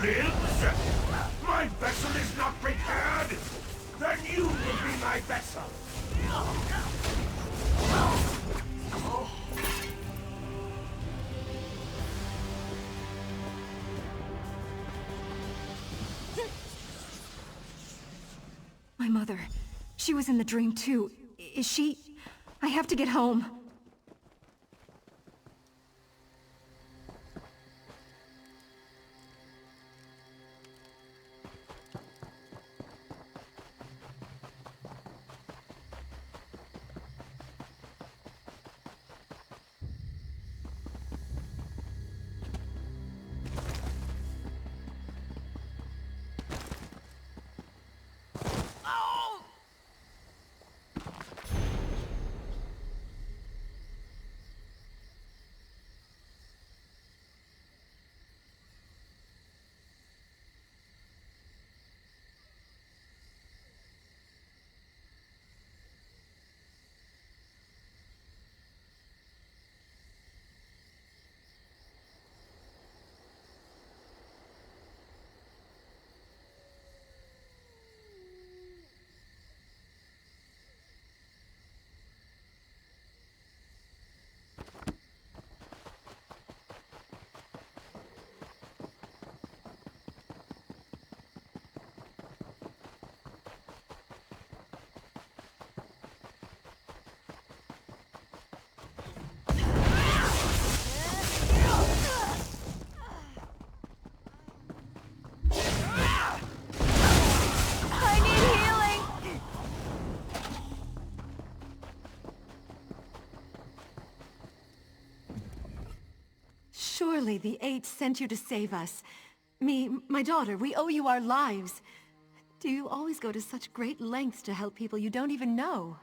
lives? My vessel is not prepared! Then you will be my vessel! My mother. She was in the dream too. Is she... I have to get home. Surely the Eight sent you to save us. Me, my daughter, we owe you our lives. Do you always go to such great lengths to help people you don't even know?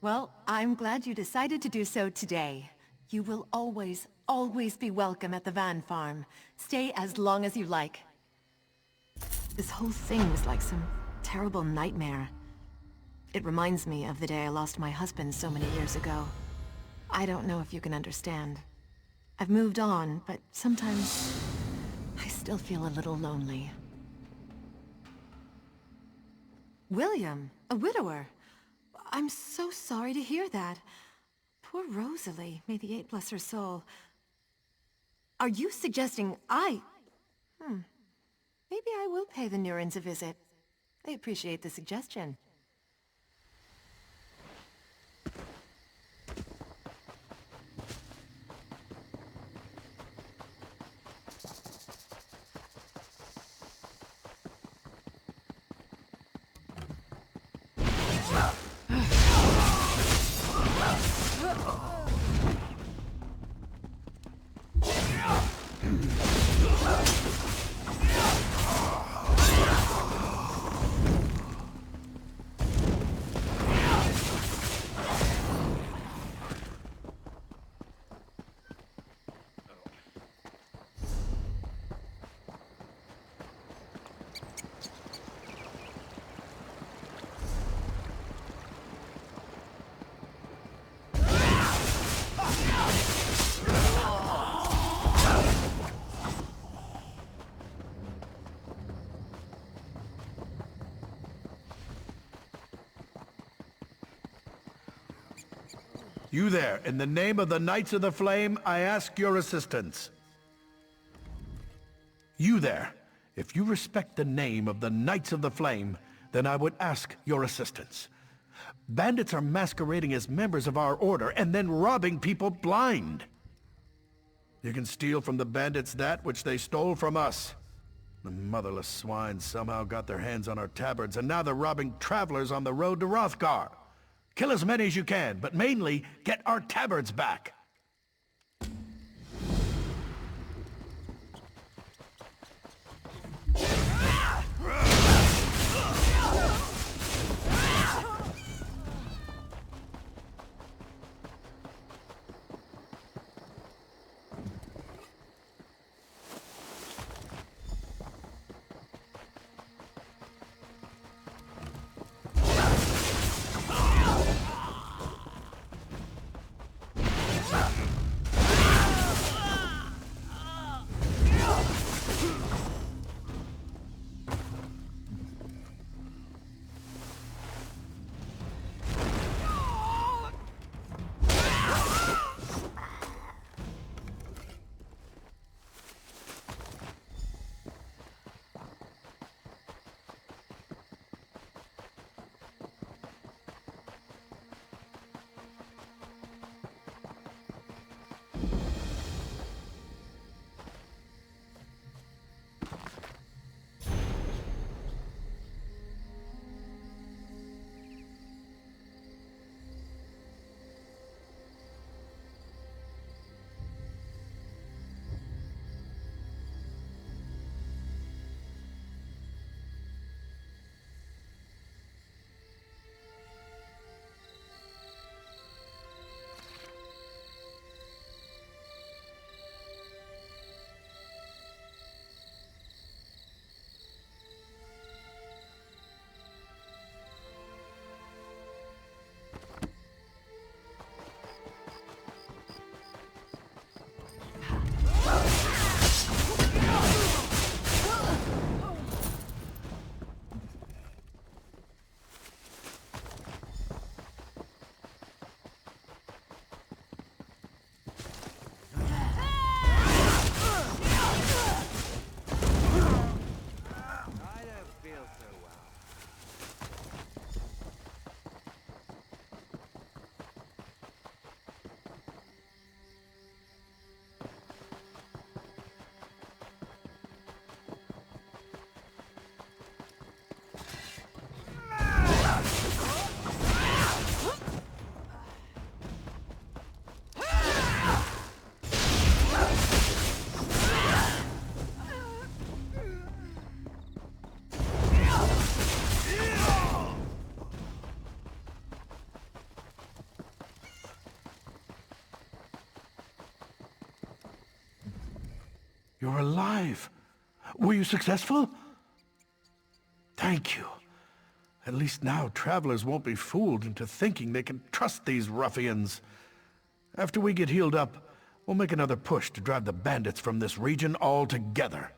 Well, I'm glad you decided to do so today. You will always, always be welcome at the Van Farm. Stay as long as you like. This whole thing was like some terrible nightmare. It reminds me of the day I lost my husband so many years ago. I don't know if you can understand. I've moved on, but sometimes I still feel a little lonely. William, a widower. I'm so sorry to hear that. Poor Rosalie, may the Eight bless her soul. Are you suggesting Maybe I will pay the Nurins a visit. I appreciate the suggestion. You there, in the name of the Knights of the Flame, I ask your assistance. You there, if you respect the name of the Knights of the Flame, then I would ask your assistance. Bandits are masquerading as members of our order and then robbing people blind. You can steal from the bandits that which they stole from us. The motherless swine somehow got their hands on our tabards, and now they're robbing travelers on the road to Rothgar. Kill as many as you can, but mainly get our tabards back. alive. Were you successful? Thank you. At least now travelers won't be fooled into thinking they can trust these ruffians. After we get healed up, we'll make another push to drive the bandits from this region altogether.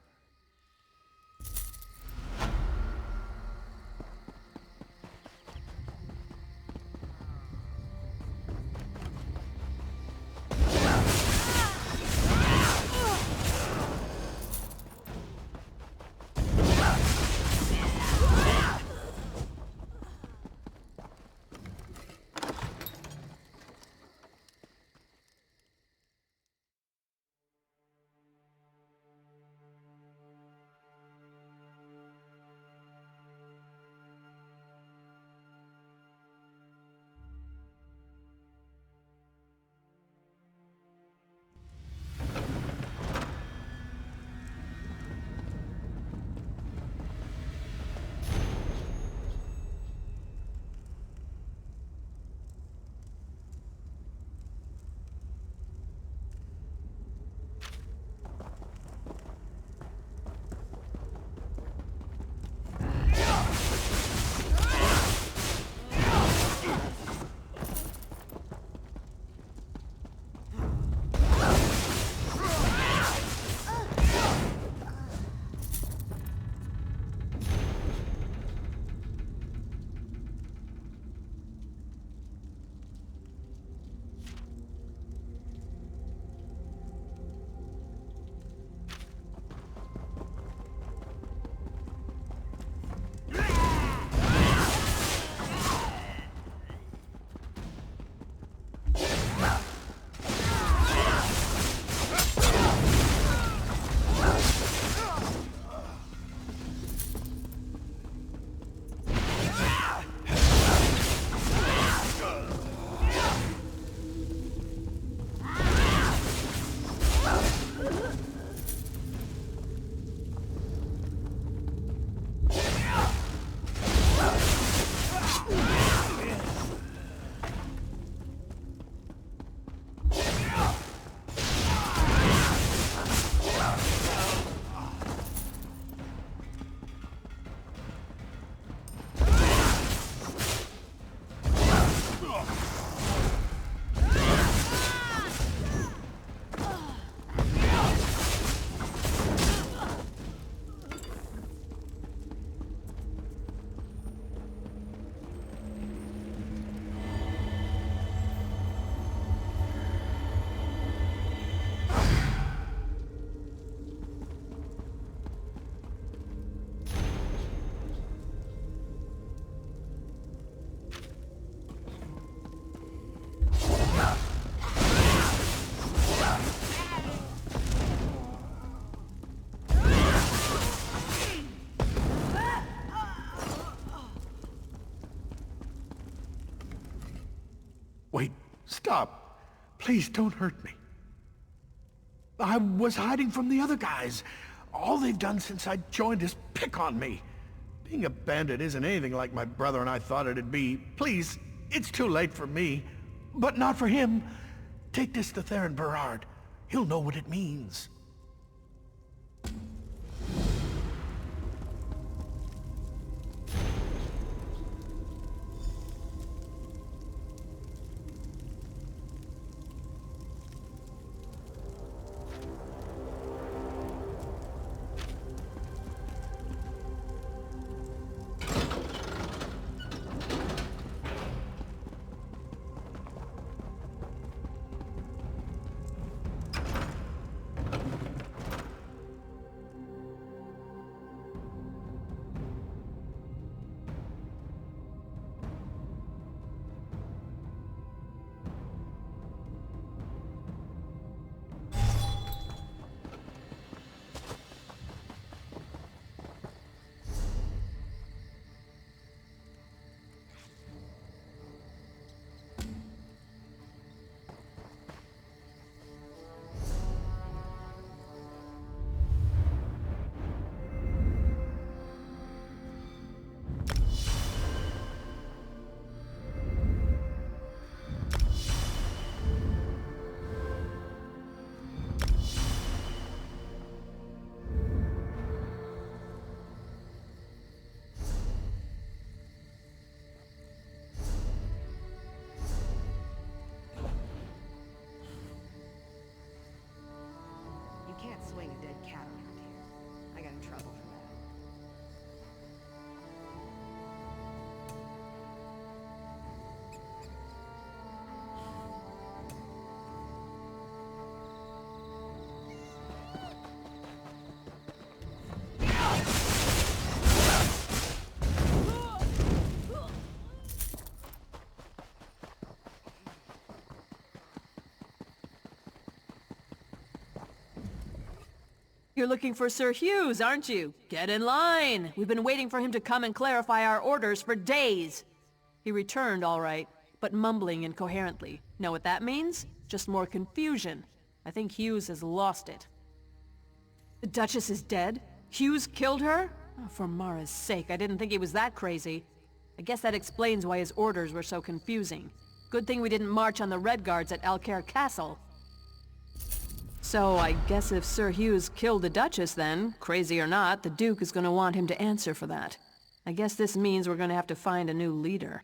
Wait, stop. Please don't hurt me. I was hiding from the other guys. All they've done since I joined is pick on me. Being a bandit isn't anything like my brother and I thought it'd be. Please, it's too late for me. But not for him. Take this to Theron Berard. He'll know what it means. You're looking for Sir Hughes, aren't you? Get in line! We've been waiting for him to come and clarify our orders for days! He returned, all right, but mumbling incoherently. Know what that means? Just more confusion. I think Hughes has lost it. The Duchess is dead? Hughes killed her? Oh, for Mara's sake, I didn't think he was that crazy. I guess that explains why his orders were so confusing. Good thing we didn't march on the Red Guards at Alcaire Castle. So, I guess if Sir Hughes killed the Duchess then, crazy or not, the Duke is gonna want him to answer for that. I guess this means we're gonna have to find a new leader.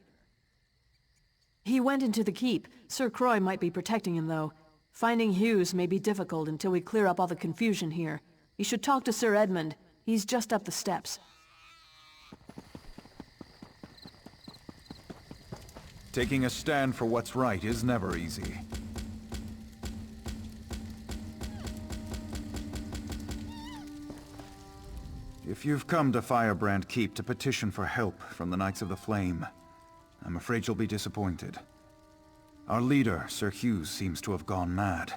He went into the keep. Sir Croix might be protecting him, though. Finding Hughes may be difficult until we clear up all the confusion here. You should talk to Sir Edmund. He's just up the steps. Taking a stand for what's right is never easy. If you've come to Firebrand Keep to petition for help from the Knights of the Flame, I'm afraid you'll be disappointed. Our leader, Sir Hughes, seems to have gone mad,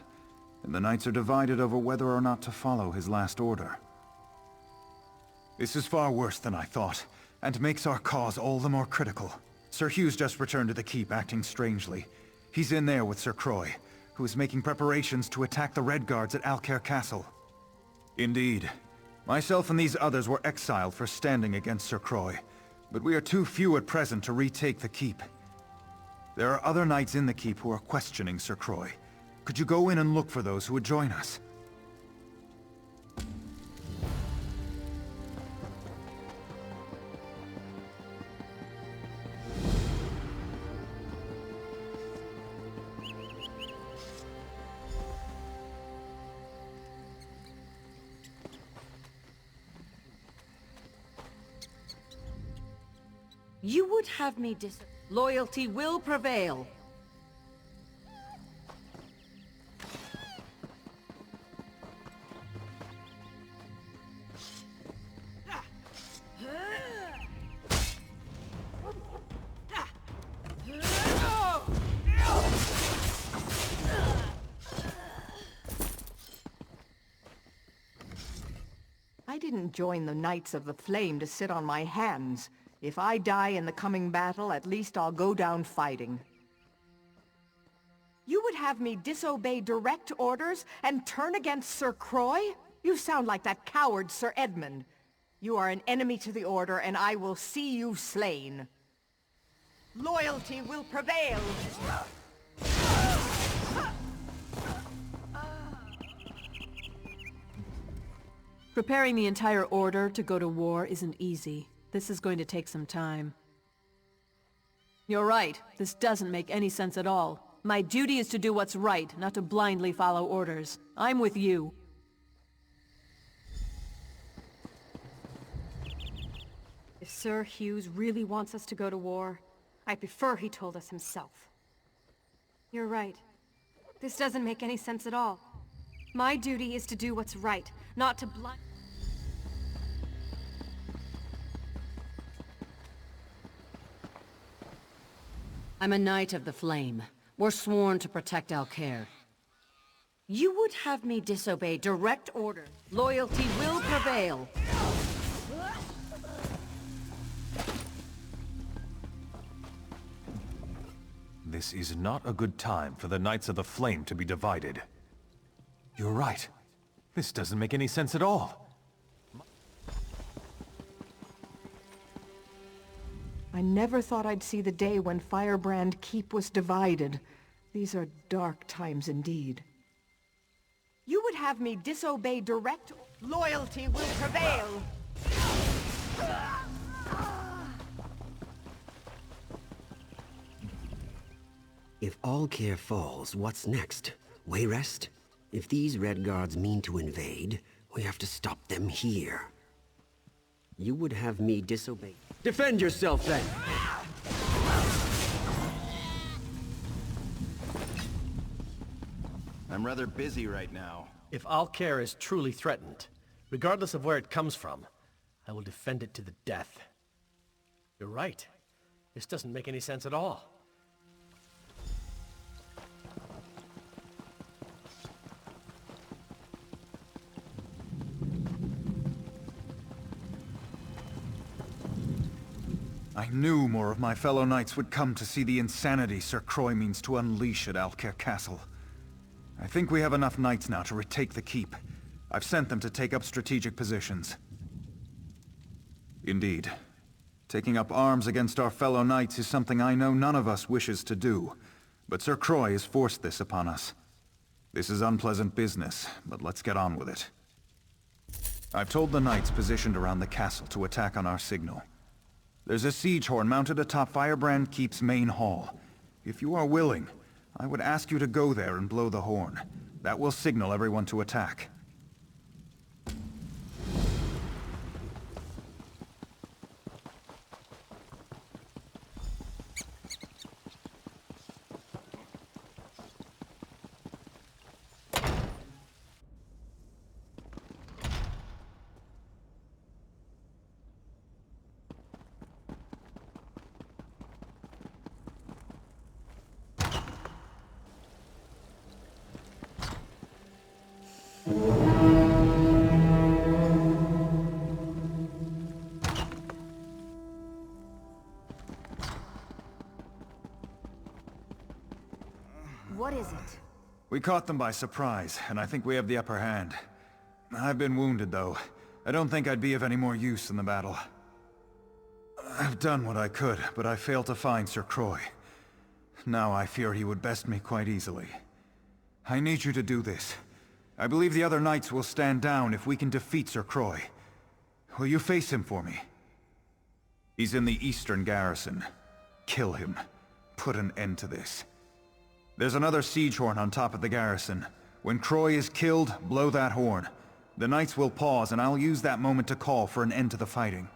and the Knights are divided over whether or not to follow his last order. This is far worse than I thought, and makes our cause all the more critical. Sir Hughes just returned to the keep, acting strangely. He's in there with Sir Croix, who is making preparations to attack the Red Guards at Alcaire Castle. Indeed. Myself and these others were exiled for standing against Sir Croix, but we are too few at present to retake the keep. There are other knights in the keep who are questioning Sir Croix. Could you go in and look for those who would join us? You would have me Loyalty will prevail. I didn't join the Knights of the Flame to sit on my hands. If I die in the coming battle, at least I'll go down fighting. You would have me disobey direct orders and turn against Sir Croix? You sound like that coward Sir Edmund. You are an enemy to the Order, and I will see you slain. Loyalty will prevail! Preparing the entire Order to go to war isn't easy. This is going to take some time. You're right. This doesn't make any sense at all. My duty is to do what's right, not to blindly follow orders. I'm with you. If Sir Hughes really wants us to go to war, I prefer he told us himself. You're right. This doesn't make any sense at all. My duty is to do what's right, not to blind... I'm a Knight of the Flame. We're sworn to protect Alcaire. You would have me disobey direct order. Loyalty will prevail. This is not a good time for the Knights of the Flame to be divided. You're right. This doesn't make any sense at all. I never thought I'd see the day when Firebrand Keep was divided. These are dark times indeed. You would have me disobey direct... Loyalty will prevail! If Alcaire falls, what's next? Wayrest? If these Red Guards mean to invade, we have to stop them here. You would have me disobey... Defend yourself, then! I'm rather busy right now. If Alcaire is truly threatened, regardless of where it comes from, I will defend it to the death. You're right. This doesn't make any sense at all. I knew more of my fellow knights would come to see the insanity Sir Croy means to unleash at Alcair Castle. I think we have enough knights now to retake the keep. I've sent them to take up strategic positions. Indeed. Taking up arms against our fellow knights is something I know none of us wishes to do, but Sir Croy has forced this upon us. This is unpleasant business, but let's get on with it. I've told the knights positioned around the castle to attack on our signal. There's a siege horn mounted atop Firebrand Keep's main hall. If you are willing, I would ask you to go there and blow the horn. That will signal everyone to attack. What is it? We caught them by surprise, and I think we have the upper hand. I've been wounded, though. I don't think I'd be of any more use in the battle. I've done what I could, but I failed to find Sir Croy. Now I fear he would best me quite easily. I need you to do this. I believe the other knights will stand down if we can defeat Sir Croy. Will you face him for me? He's in the eastern garrison. Kill him. Put an end to this. There's another siege horn on top of the garrison. When Croy is killed, blow that horn. The knights will pause, and I'll use that moment to call for an end to the fighting.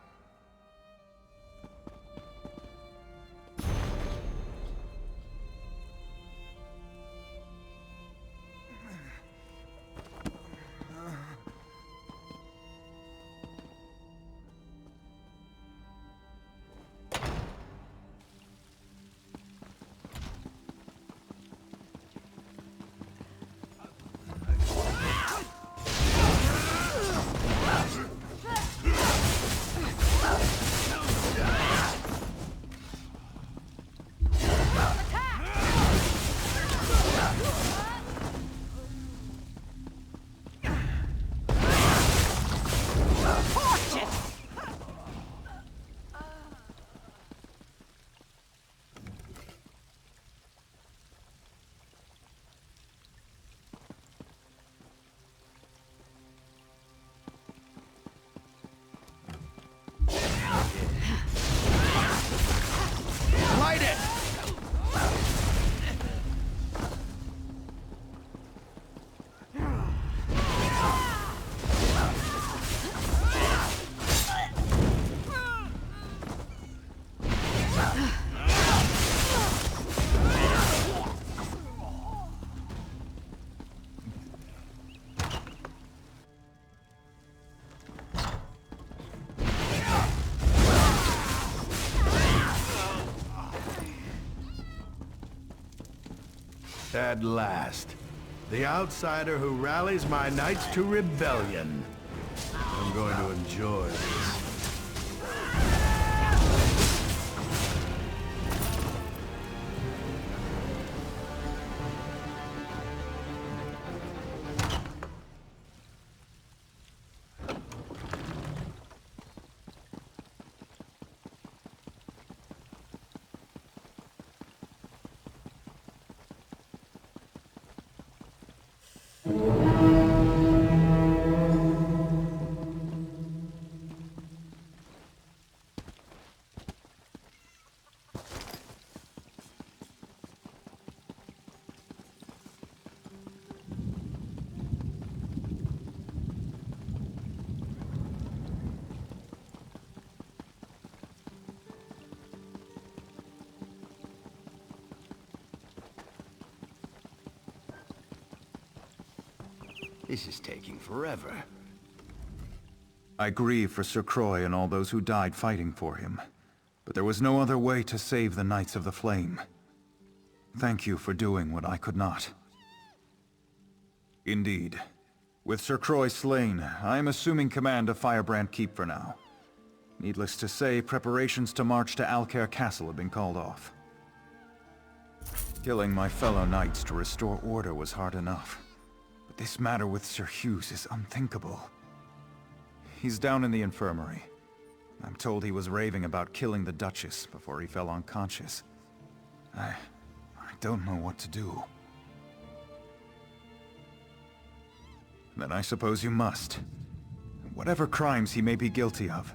At last, the outsider who rallies my knights to rebellion. I'm going to enjoy this. This is taking forever. I grieve for Sir Croy and all those who died fighting for him, but there was no other way to save the Knights of the Flame. Thank you for doing what I could not. Indeed. With Sir Croy slain, I am assuming command of Firebrand Keep for now. Needless to say, preparations to march to Alcair Castle have been called off. Killing my fellow knights to restore order was hard enough. But this matter with Sir Hughes is unthinkable. He's down in the infirmary. I'm told he was raving about killing the Duchess before he fell unconscious. I don't know what to do. Then I suppose you must. Whatever crimes he may be guilty of,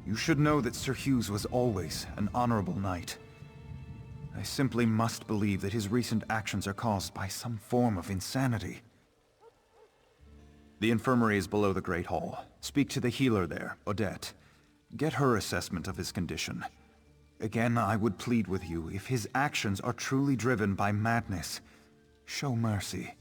you should know that Sir Hughes was always an honorable knight. I simply must believe that his recent actions are caused by some form of insanity. The infirmary is below the Great Hall. Speak to the healer there, Odette. Get her assessment of his condition. Again, I would plead with you, if his actions are truly driven by madness, show mercy.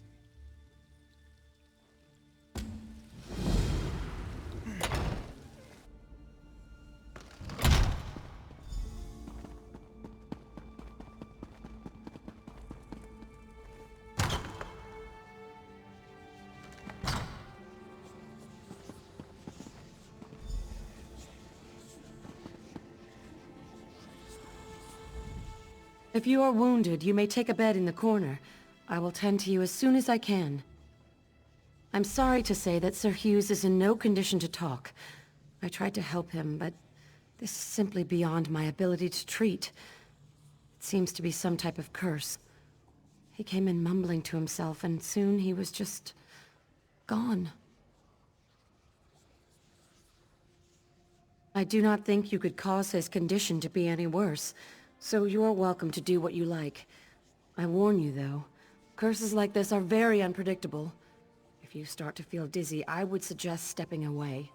If you are wounded, you may take a bed in the corner. I will tend to you as soon as I can. I'm sorry to say that Sir Hughes is in no condition to talk. I tried to help him, but this is simply beyond my ability to treat. It seems to be some type of curse. He came in mumbling to himself, and soon he was just gone. I do not think you could cause his condition to be any worse. So you are welcome to do what you like. I warn you, though, curses like this are very unpredictable. If you start to feel dizzy, I would suggest stepping away.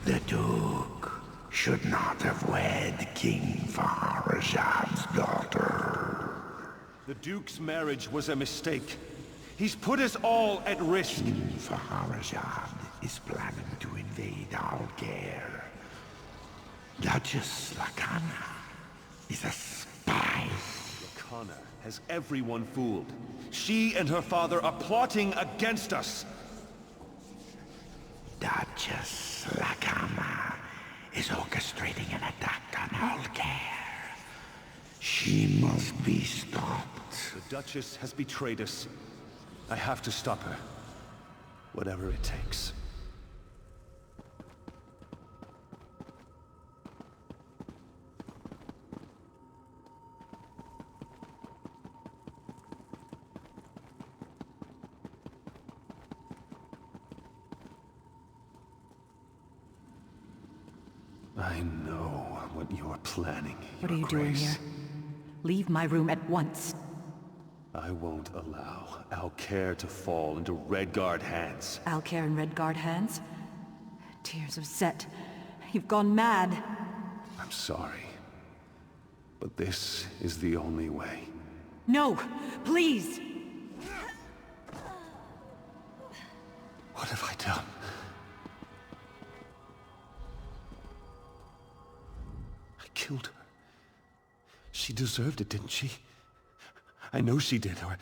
The Duke should not have wed King Farazad's daughter. The Duke's marriage was a mistake. He's put us all at risk. King Farazad is planning to invade Alcair. Duchess Lacana is a spy. Lacana has everyone fooled. She and her father are plotting against us. Duchess Lacana is orchestrating an attack on Alcair. She must be stopped. The Duchess has betrayed us. I have to stop her. Whatever it takes. I know what you're planning, What are you doing here? Leave my room at once. I won't allow Alcair to fall into Redguard hands. Alcair in Redguard hands? Tears of Zet. You've gone mad. I'm sorry. But this is the only way. No! Please! What have I done? I killed her. She deserved it, didn't she? I know she did, or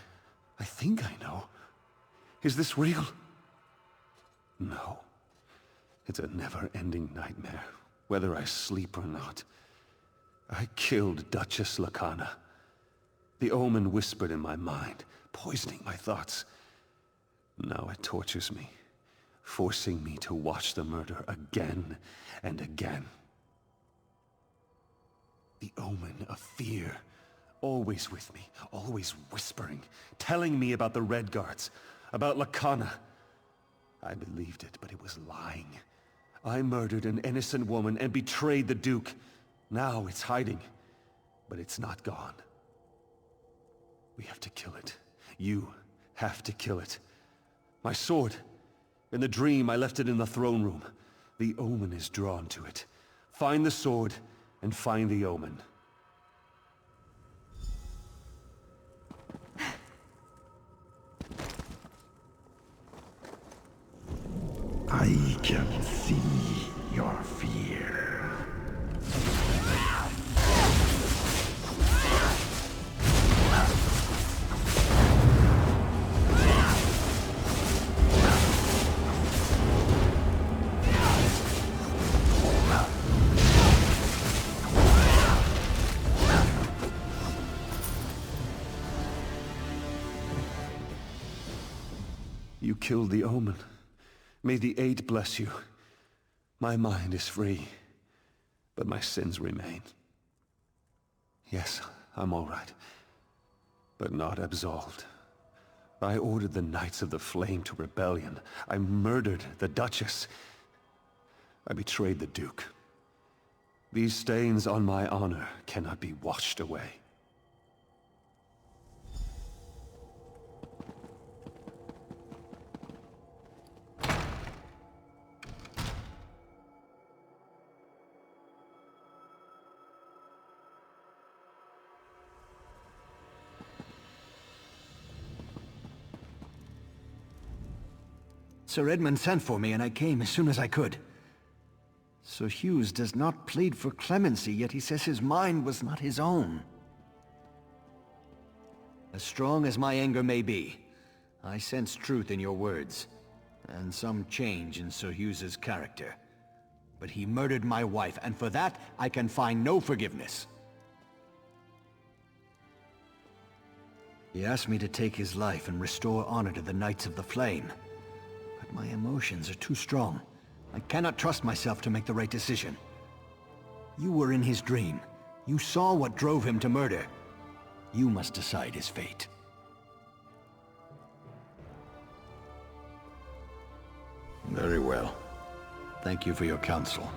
I think I know. Is this real? No. It's a never-ending nightmare, whether I sleep or not. I killed Duchess Lacana. The omen whispered in my mind, poisoning my thoughts. Now it tortures me, forcing me to watch the murder again and again. The omen of fear, always with me, always whispering, telling me about the Redguards, about Lacana. I believed it, but it was lying. I murdered an innocent woman and betrayed the Duke. Now it's hiding, but it's not gone. We have to kill it. You have to kill it. My sword. In the dream, I left it in the throne room. The omen is drawn to it. Find the sword and find the omen. I can see your fear. You killed the Omen. May the Eight bless you. My mind is free, but my sins remain. Yes, I'm all right, but not absolved. I ordered the Knights of the Flame to rebellion. I murdered the Duchess. I betrayed the Duke. These stains on my honor cannot be washed away. Sir Edmund sent for me, and I came as soon as I could. Sir Hughes does not plead for clemency, yet he says his mind was not his own. As strong as my anger may be, I sense truth in your words, and some change in Sir Hughes's character. But he murdered my wife, and for that, I can find no forgiveness. He asked me to take his life and restore honor to the Knights of the Flame. My emotions are too strong. I cannot trust myself to make the right decision. You were in his dream. You saw what drove him to murder. You must decide his fate. Very well. Thank you for your counsel.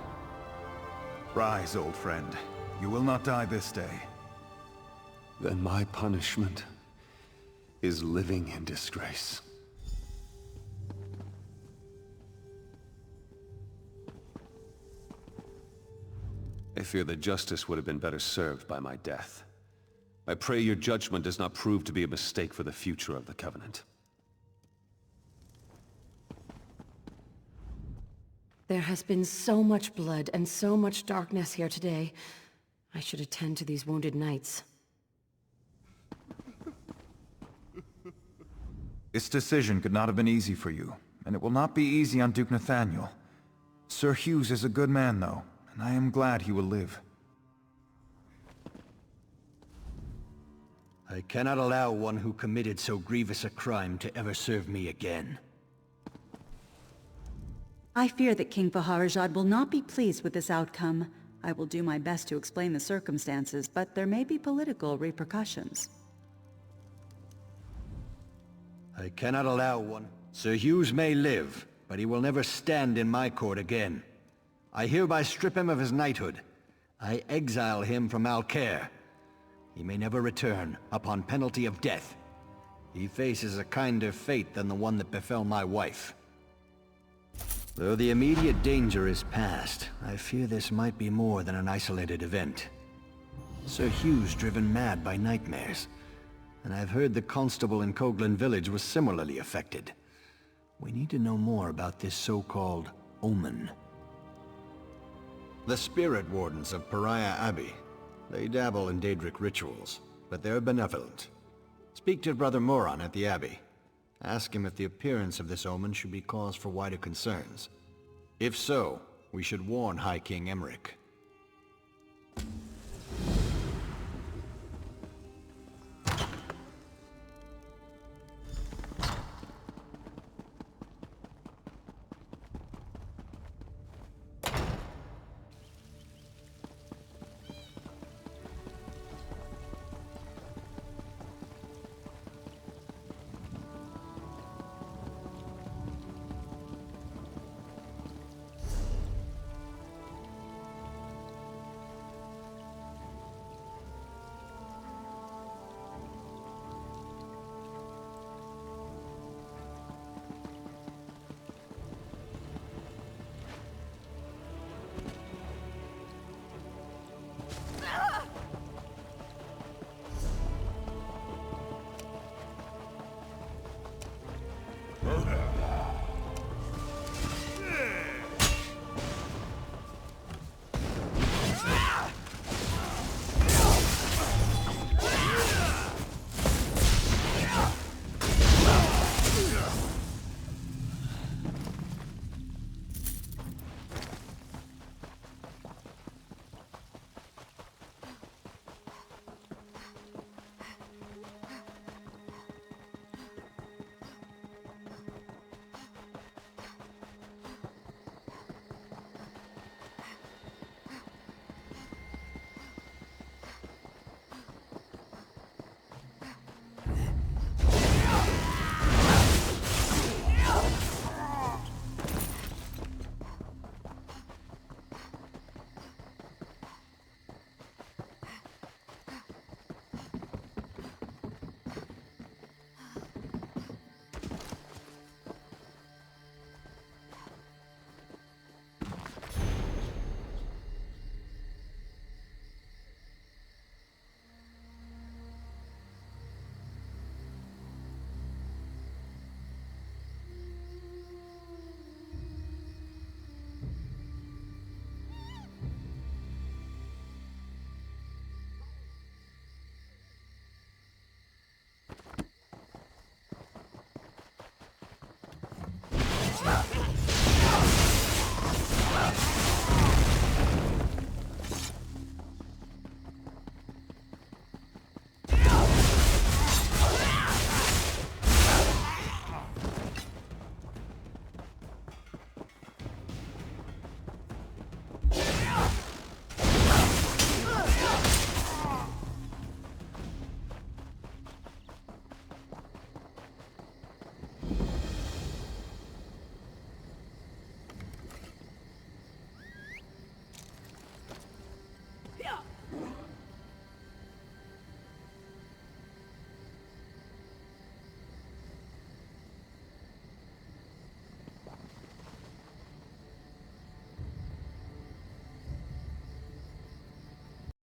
Rise, old friend. You will not die this day. Then my punishment is living in disgrace. I fear that justice would have been better served by my death. I pray your judgment does not prove to be a mistake for the future of the Covenant. There has been so much blood and so much darkness here today. I should attend to these wounded knights. This decision could not have been easy for you, and it will not be easy on Duke Nathaniel. Sir Hughes is a good man, though, and I am glad he will live. I cannot allow one who committed so grievous a crime to ever serve me again. I fear that King Faharajad will not be pleased with this outcome. I will do my best to explain the circumstances, but there may be political repercussions. I cannot allow one. Sir Hughes may live, but he will never stand in my court again. I hereby strip him of his knighthood. I exile him from Alcaire. He may never return, upon penalty of death. He faces a kinder fate than the one that befell my wife. Though the immediate danger is past, I fear this might be more than an isolated event. Sir Hughes driven mad by nightmares, and I've heard the constable in Coghlan village was similarly affected. We need to know more about this so-called omen. The spirit wardens of Pariah Abbey. They dabble in Daedric rituals, but they're benevolent. Speak to Brother Moron at the Abbey. Ask him if the appearance of this omen should be cause for wider concerns. If so, we should warn High King Emmerich.